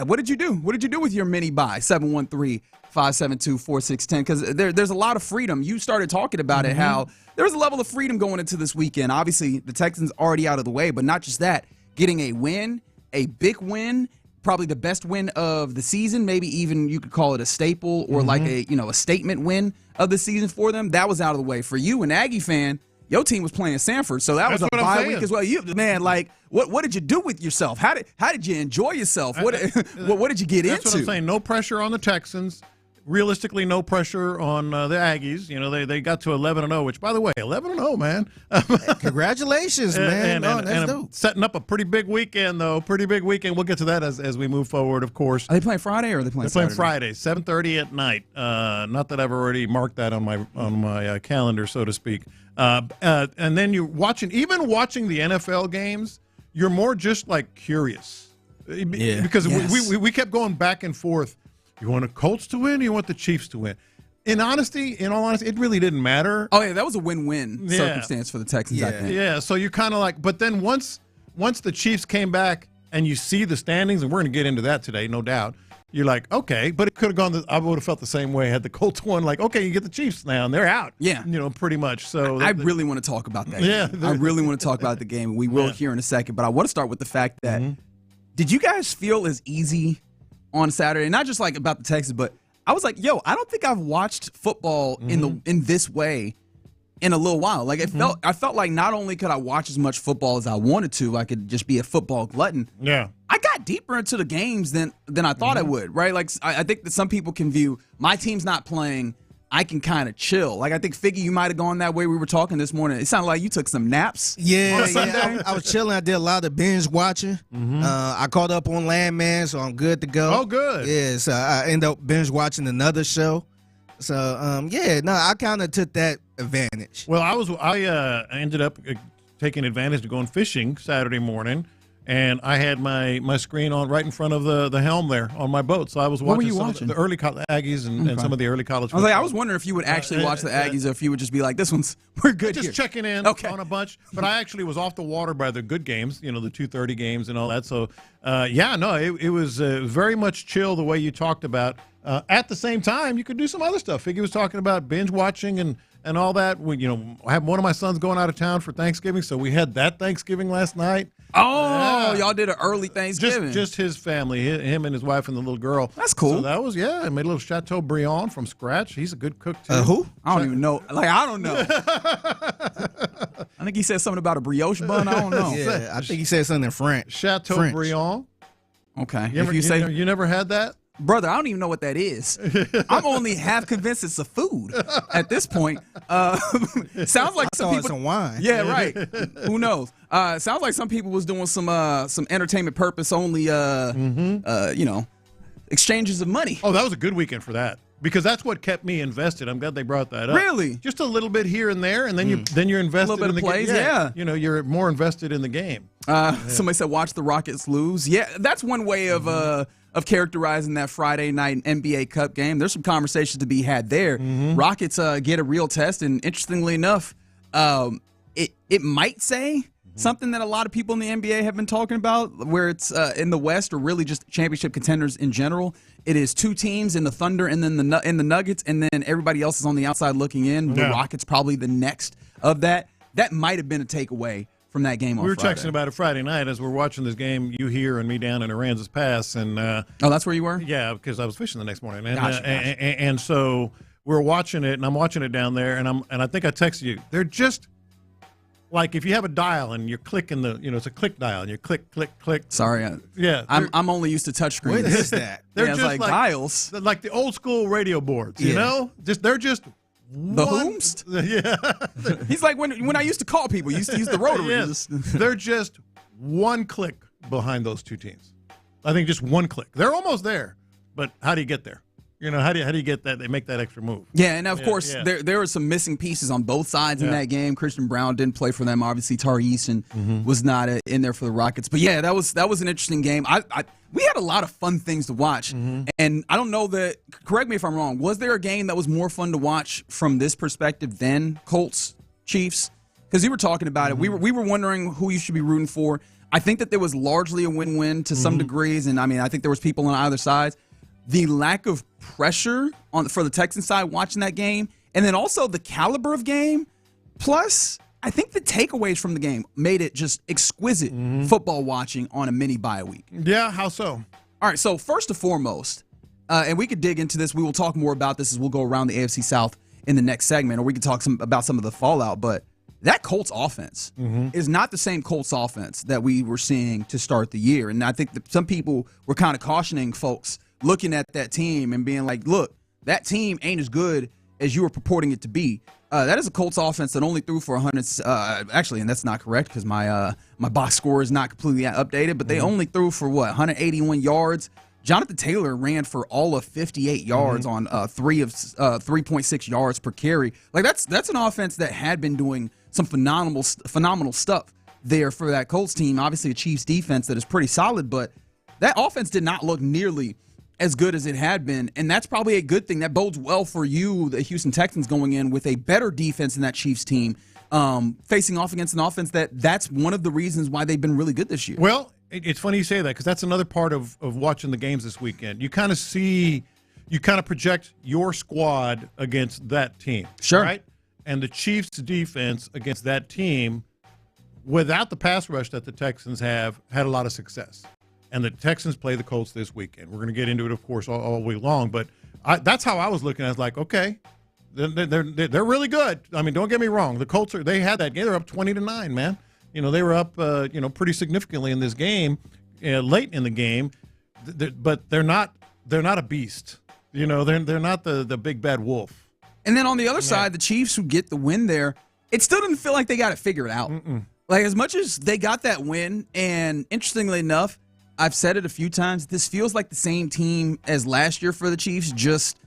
what did you do? What did you do with your mini bye? 713-572-4610. Because there's a lot of freedom. You started talking about it, how there was a level of freedom going into this weekend. Obviously, the Texans already out of the way, but not just that. Getting a win, a big win, probably the best win of the season. Maybe even you could call it a staple or like a statement win of the season for them. That was out of the way. For you, an Aggie fan, your team was playing Sanford, so that was a bye week as well. What did you do with yourself? How did you enjoy yourself? What did you get into? That's what I'm saying. No pressure on the Texans. Realistically, no pressure on the Aggies. They got to 11-0, which, by the way, 11-0, man. Congratulations, man. That's dope. Setting up a pretty big weekend, though. Pretty big weekend. We'll get to that as we move forward, of course. Are they playing Friday or are they playing Saturday? Friday, 7:30 at night. Not that I've already marked that on my calendar, so to speak. And then you're watching the NFL games, you're more just like curious. Yeah. Because we kept going back and forth. You want the Colts to win or you want the Chiefs to win? In all honesty, it really didn't matter. Oh, yeah, that was a win-win circumstance for the Texans, I think. Yeah, so you're kind of like, but then once the Chiefs came back and you see the standings, and we're going to get into that today, no doubt, you're like, okay, but it could have gone, I would have felt the same way had the Colts won, like, okay, you get the Chiefs now, and they're out. Yeah. Pretty much. So I really want to talk about that game. I really want to talk about the game. We will here in a second, but I want to start with the fact that, did you guys feel as easy on Saturday? Not just like about the Texans, but I was like, yo, I don't think I've watched football in this way in a little while. Like I felt like not only could I watch as much football as I wanted to, I could just be a football glutton. Yeah. I got deeper into the games than I thought I would, right? Like I think that some people can view my team's not playing, I can kind of chill. Like I think Figgy, you might have gone that way. We were talking this morning. It sounded like you took some naps. Yeah. I was chilling. I did a lot of binge watching. I caught up on Landman, so I'm good to go. Oh, good. Yeah, so I ended up binge watching another show. So I kind of took that advantage. Well, I ended up taking advantage of going fishing Saturday morning. And I had my screen on right in front of the helm there on my boat. So I was watching, the early Aggies and some of the early college football. I was wondering if you would actually watch the Aggies or if you would just be like, we're good just here. Checking in on a bunch. But I actually was off the water by the good games, the 2:30 games and all that. So, it was very much chill the way you talked about. At the same time, you could do some other stuff. Figgy was talking about binge watching and all that. I have one of my sons going out of town for Thanksgiving, so we had that Thanksgiving last night. Oh, y'all did an early Thanksgiving. Just his family, him and his wife and the little girl. That's cool. So that was, I made a little Chateaubriand from scratch. He's a good cook, too. Who? I don't even know. I don't know. I think he said something about a brioche bun. I don't know. Yeah, I think he said something in French. Chateaubriand. Okay. You never had that? Brother, I don't even know what that is. I'm only half convinced it's a food at this point. Sounds like some people. Some wine. Yeah, right. Who knows? Sounds like some people was doing some entertainment purpose only. Exchanges of money. Oh, that was a good weekend for that because that's what kept me invested. I'm glad they brought that up. Really? Just a little bit here and there, and then you're invested a little bit in the plays, game. Yeah. You're more invested in the game. Somebody said watch the Rockets lose. Yeah, that's one way of characterizing that Friday night NBA Cup game. There's some conversations to be had there. Rockets get a real test, and interestingly enough, it might say something that a lot of people in the NBA have been talking about, where it's in the West or really just championship contenders in general. It is two teams in the Thunder and then in the Nuggets, and then everybody else is on the outside looking in. The Rockets probably the next of that. That might have been a takeaway from that game on Friday. We were texting about it Friday night as we're watching this game, you here and me down in Aransas Pass. And oh, that's where you were? Yeah, because I was fishing the next morning. And, gotcha. And so we're watching it, and I'm watching it down there, and I think I texted you. They're just like if you have a dial and you're clicking it's a click dial, and you click, click, click. Sorry. I'm only used to touchchucks. What is that? They're just like dials. Like the old school radio boards, you know? They're just the whomst? Yeah. He's like when I used to call people, used to use the rotary. Yes. They're just one click behind those two teams. I think just one click. They're almost there, but how do you get there? How do you get that? They make that extra move. Yeah, and of course, there were some missing pieces on both sides in that game. Christian Brown didn't play for them. Obviously, Tari Eason was not in there for the Rockets. But yeah, that was an interesting game. We had a lot of fun things to watch, and I don't know that. Correct me if I'm wrong. Was there a game that was more fun to watch from this perspective than Colts Chiefs? Because you were talking about it. We were wondering who you should be rooting for. I think that there was largely a win-win to some degrees, and I mean, I think there was people on either side. The lack of pressure for the Texans side watching that game, and then also the caliber of game, plus I think the takeaways from the game made it just exquisite football watching on a mini bye week. Yeah, how so? All right, so first and foremost, and we could dig into this. We will talk more about this as we'll go around the AFC South in the next segment, or we could talk about some of the fallout, but that Colts offense is not the same Colts offense that we were seeing to start the year. And I think that some people were kind of cautioning folks looking at that team and being like, look, that team ain't as good as you were purporting it to be. That is a Colts offense that only threw for 100. Actually, and that's not correct because my box score is not completely updated, but they only threw for 181 yards. Jonathan Taylor ran for all of 58 yards on 3.6 yards per carry. Like that's an offense that had been doing some phenomenal stuff there for that Colts team. Obviously, a Chiefs defense that is pretty solid, but that offense did not look nearly as good as it had been, and that's probably a good thing. That bodes well for you, the Houston Texans, going in with a better defense than that Chiefs team, facing off against an offense that's one of the reasons why they've been really good this year. Well, it's funny you say that because that's another part of watching the games this weekend. You kind of project your squad against that team. Sure. Right? And the Chiefs' defense against that team, without the pass rush that the Texans have, had a lot of success. And the Texans play the Colts this weekend. We're going to get into it, of course, all week long. But that's how I was looking at it. I was like, okay, they're really good. I mean, don't get me wrong. The Colts, they had that game. They're up 20-9, man. They were up, pretty significantly in this game, late in the game. But they're not a beast. They're not the big bad wolf. And then on the other side, the Chiefs, who get the win there, it still didn't feel like they got it figured out. Like, as much as they got that win, and interestingly enough, I've said it a few times, this feels like the same team as last year for the Chiefs, just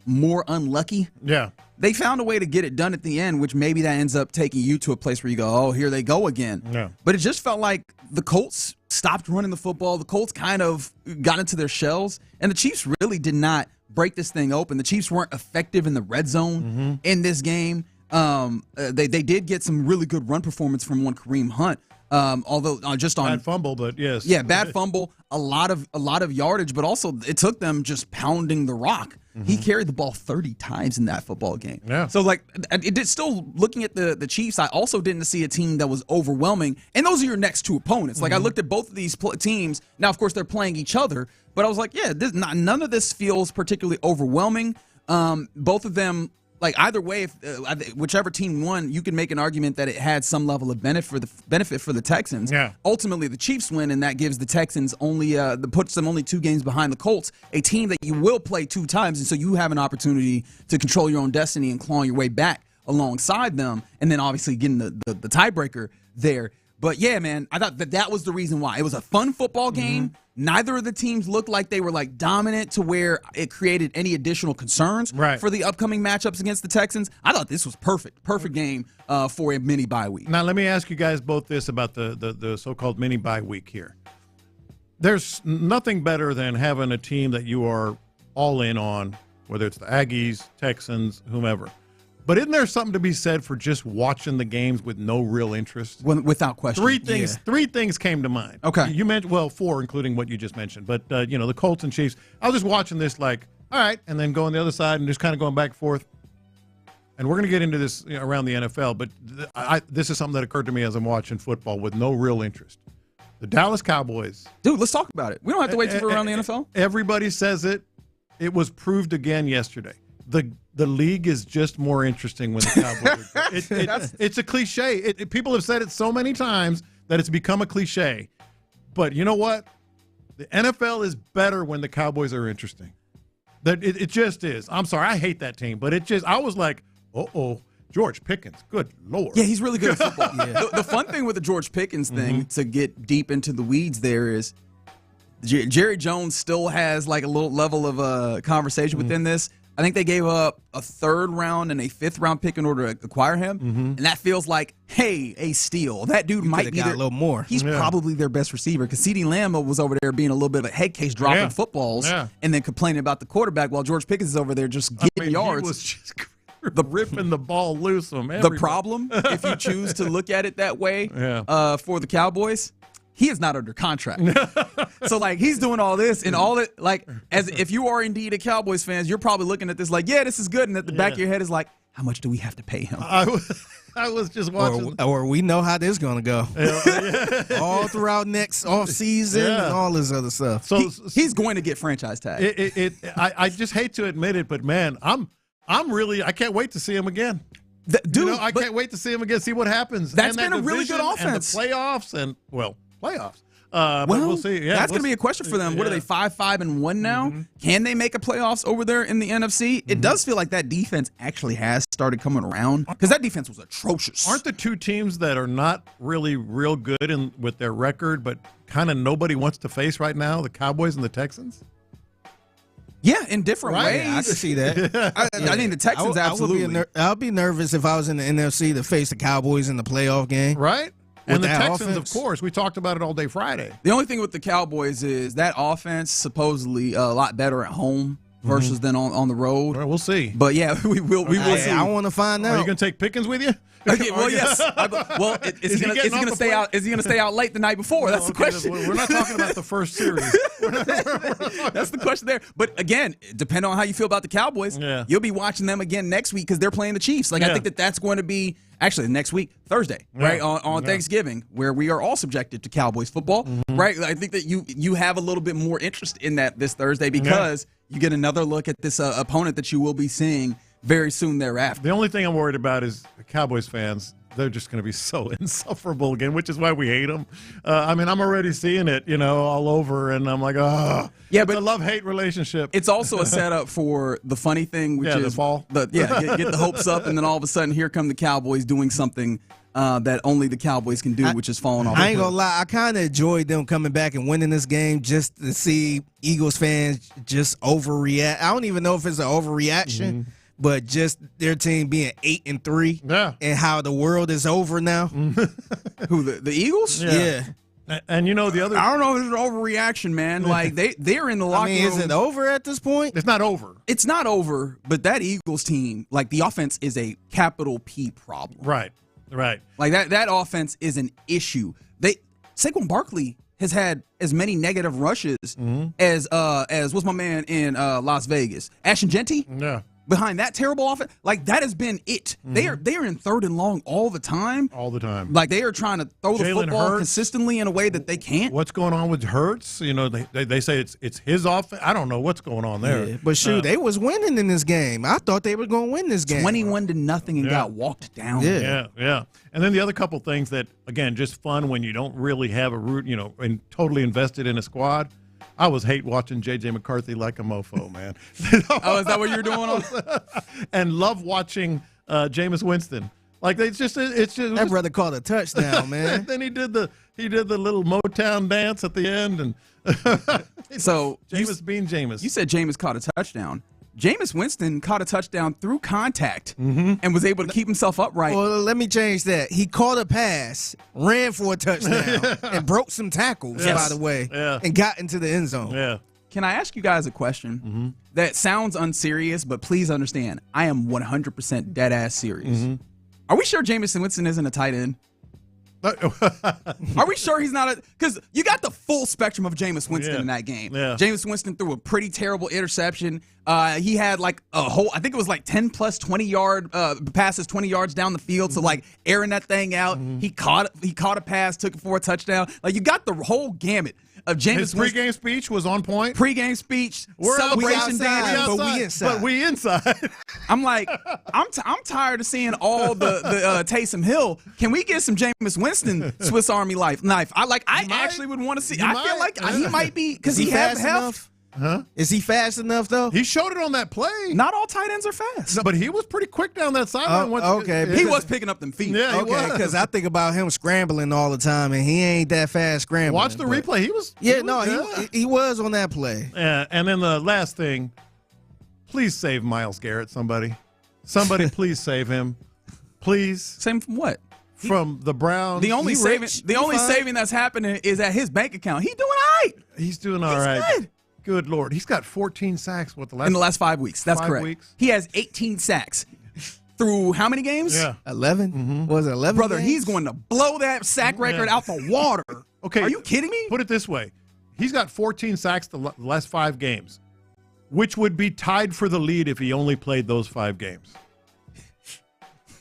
more unlucky. Yeah. They found a way to get it done at the end, which maybe that ends up taking you to a place where you go, oh, here they go again. Yeah. But it just felt like the Colts stopped running the football. The Colts kind of got into their shells, and the Chiefs really did not break this thing open. The Chiefs weren't effective in the red zone in this game. They did get some really good run performance from one Kareem Hunt. Although just on bad fumble, but yes, bad fumble, a lot of yardage, but also it took them just pounding the rock. He carried the ball 30 times in that football game. Yeah. So it did. Still looking at the Chiefs, I also didn't see a team that was overwhelming. And those are your next two opponents. Like I looked at both of these teams. Now, of course, they're playing each other, but I was like, yeah, none of this feels particularly overwhelming. Both of them. Like either way, whichever team won, you can make an argument that it had some level of benefit for the Texans. Yeah. Ultimately, the Chiefs win, and that gives the Texans puts them only 2 games behind the Colts, a team that you will play 2 times, and so you have an opportunity to control your own destiny and claw your way back alongside them, and then obviously getting the tiebreaker there. But yeah, man, I thought that was the reason why. It was a fun football game. Neither of the teams looked like they were dominant to where it created any additional concerns for the upcoming matchups against the Texans. I thought this was perfect game for a mini bye week. Now let me ask you guys both this about the so-called mini bye week here. There's nothing better than having a team that you are all in on, whether it's the Aggies, Texans, whomever. But isn't there something to be said for just watching the games with no real interest? Without question. Three things came to mind. Okay. You mentioned, 4, including what you just mentioned. But, the Colts and Chiefs, I was just watching this all right, and then going the other side and just kind of going back and forth. And we're going to get into this around the NFL, but this is something that occurred to me as I'm watching football with no real interest. The Dallas Cowboys. Dude, let's talk about it. We don't have to wait till we're around the NFL. Everybody says it. It was proved again yesterday. The league is just more interesting when the Cowboys are it's a cliche. People have said it so many times that it's become a cliche. But you know what? The NFL is better when the Cowboys are interesting. It just is. I'm sorry. I hate that team. But I was like, uh-oh, George Pickens. Good Lord. Yeah, he's really good at football. The fun thing with the George Pickens thing, to get deep into the weeds there, is Jerry Jones still has a little level of conversation within this. I think they gave up a 3rd round and a 5th round pick in order to acquire him, and that feels like, hey, a steal. That dude might be a little more. He's probably their best receiver because CeeDee Lamb was over there being a little bit of a head case, dropping footballs and then complaining about the quarterback, while George Pickens is over there just getting yards. He was just ripping the ball loose from everybody. The problem, if you choose to look at it that way, for the Cowboys, he is not under contract. So, like, he's doing all this and all it, like, as if you are indeed a Cowboys fan, you're probably looking at this like, yeah, this is good. And at the back of your head is like, how much do we have to pay him? I was just watching. Or we know how this is going to go. All throughout next offseason and all this other stuff. So he's going to get franchise tag. I just hate to admit it, but, man, I can't wait to see him again. Dude, I can't wait to see him again, see what happens. That's been a really good offense. And the playoffs. But we'll see. Yeah, that's going to be a question for them. What are they, 5-5-1 now? Mm-hmm. Can they make a playoffs over there in the NFC? It does feel like that defense actually has started coming around because that defense was atrocious. Aren't the two teams that are not really real good with their record, but kind of nobody wants to face right now, the Cowboys and the Texans? Yeah, in different ways. Yeah, I can see that. I mean, the Texans absolutely. I'll be nervous if I was in the NFC to face the Cowboys in the playoff game. Right. And the Texans, offense. of course, we talked about it all day Friday. The only thing with the Cowboys is that offense supposedly a lot better at home versus than on the road. Well, we'll see. But yeah, we will see. I want to find out. Are you going to take Pickens with you? Okay, well, yes. Is he going to stay out? Is he going to stay out late the night before? That's the question. We're not talking about the first series. That's the question there. But again, depending on how you feel about the Cowboys, you'll be watching them again next week because they're playing the Chiefs. Like I think that's going to be actually next week, Thursday, right on Thanksgiving, where we are all subjected to Cowboys football, right? I think that you have a little bit more interest in that this Thursday because you get another look at this opponent that you will be seeing very soon thereafter. The only thing I'm worried about is the Cowboys fans. They're just going to be so insufferable again, which is why we hate them. I mean, I'm already seeing it, all over, and I'm like, oh. Yeah, but it's a love-hate relationship. It's also a setup for the funny thing, which is the fall. Get the hopes up, and then all of a sudden, here come the Cowboys doing something that only the Cowboys can do, which is falling off. I ain't gonna lie, I kind of enjoyed them coming back and winning this game just to see Eagles fans just overreact. I don't even know if it's an overreaction. But just their team being 8-3, and how the world is over now. Who the Eagles? Yeah. And the other, I don't know if it's an overreaction, man. Like they're in the locker room. Is it over at this point? It's not over. It's not over, but that Eagles team, like the offense is a capital P problem. Right. Like that offense is an issue. Saquon Barkley has had as many negative rushes as what's my man in Las Vegas, Ashton Genty. Yeah. Behind that terrible offense, like that has been it. They are in third and long all the time. Like they are trying to throw the football consistently in a way that they can't. What's going on with Hurts? They say it's his offense. I don't know what's going on there. Yeah, but shoot, they was winning in this game. I thought they were going to win this game. 21-0 and got walked down. Yeah. And then the other couple things that, again, just fun when you don't really have a root, and totally invested in a squad. I was hate watching J.J. McCarthy like a mofo, man. Oh, is that what you're doing? And love watching Jameis Winston. Like it's just that brother called a touchdown, man. And then he did the little Motown dance at the end, and so Jameis being Jameis. You said Jameis caught a touchdown. Jameis Winston caught a touchdown through contact and was able to keep himself upright. Well, let me change that. He caught a pass, ran for a touchdown, and broke some tackles, by the way, and got into the end zone. Yeah. Can I ask you guys a question that sounds unserious, but please understand, I am 100% dead-ass serious. Are we sure Jameis Winston isn't a tight end? Are we sure he's not because you got the full spectrum of Jameis Winston in that game. Jameis Winston threw a pretty terrible interception. He had like a whole, I think it was like 10 plus 20-yard passes 20 yards down the field. So like airing that thing out, he caught a pass, took it for a touchdown. Like you got the whole gamut of Jameis Winston. His pregame speech was on point. Pregame speech, celebration dance, but we inside. I'm like, I'm tired of seeing all the Taysom Hill. Can we get some Jameis Winston Swiss Army knife? I actually would want to see. I feel like he might be because he has health. Huh? Is he fast enough though? He showed it on that play. Not all tight ends are fast. No, but he was pretty quick down that sideline. Okay, he was picking up them feet. Yeah, okay, because I think about him scrambling all the time, and he ain't that fast scrambling. Watch the replay. He was. He was on that play. And then the last thing, please save Myles Garrett. Somebody, please save him. Please. Save him from what? From the Browns. The only saving that's happening is at his bank account. He's doing all right. He's doing all right. Good. Good Lord. He's got 14 sacks in the last 5 weeks. That's correct. Weeks? He has 18 sacks through how many games? Yeah. 11? Was it 11? Brother, games? He's going to blow that sack record out the water Okay. Are you kidding me? Put it this way. He's got 14 sacks the last 5 games, which would be tied for the lead if he only played those 5 games.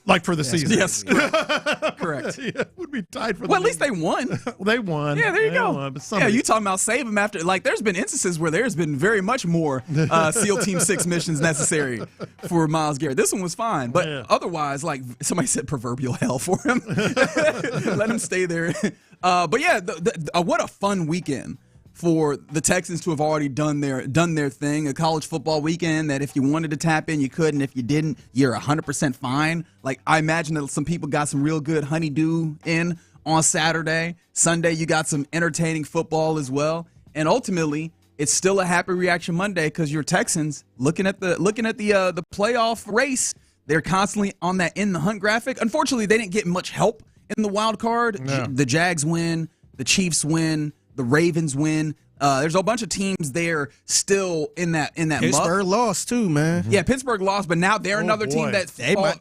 Like for the season. Yes. Correct. Yeah, it would be tied for the Well, at lead. least they won. They won. Yeah, there you go. Won, but Yeah, somebody- you talking about save him after? Like, there's been instances where there's been very much more SEAL Team 6 missions necessary for Myles Garrett. This one was fine, but otherwise, like somebody said, proverbial hell for him. Let him stay there. But yeah, what a fun weekend for the Texans to have already done their thing. A college football weekend that if you wanted to tap in, you could, and if you didn't, you're 100% fine. Like, I imagine that some people got some real good honeydew in on Saturday. Sunday, you got some entertaining football as well. And ultimately, it's still a happy reaction Monday because your Texans looking at the playoff race. They're constantly on that in the hunt graphic. Unfortunately, they didn't get much help in the wild card. No. The Jags win, the Chiefs win, the Ravens win. There's a bunch of teams there still in that Pittsburgh muck. lost too, man. Yeah, Pittsburgh lost, but now they're another team that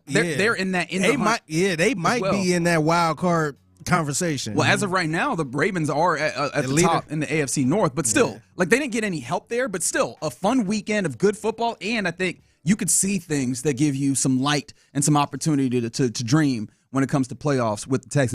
they're in that in the hunt. They might well. be in that wild card conversation. Well, as of right now, the Ravens are at the leader. top in the AFC North, but still, like they didn't get any help there, but still a fun weekend of good football, and I think you could see things that give you some light and some opportunity to dream when it comes to playoffs with the Texans.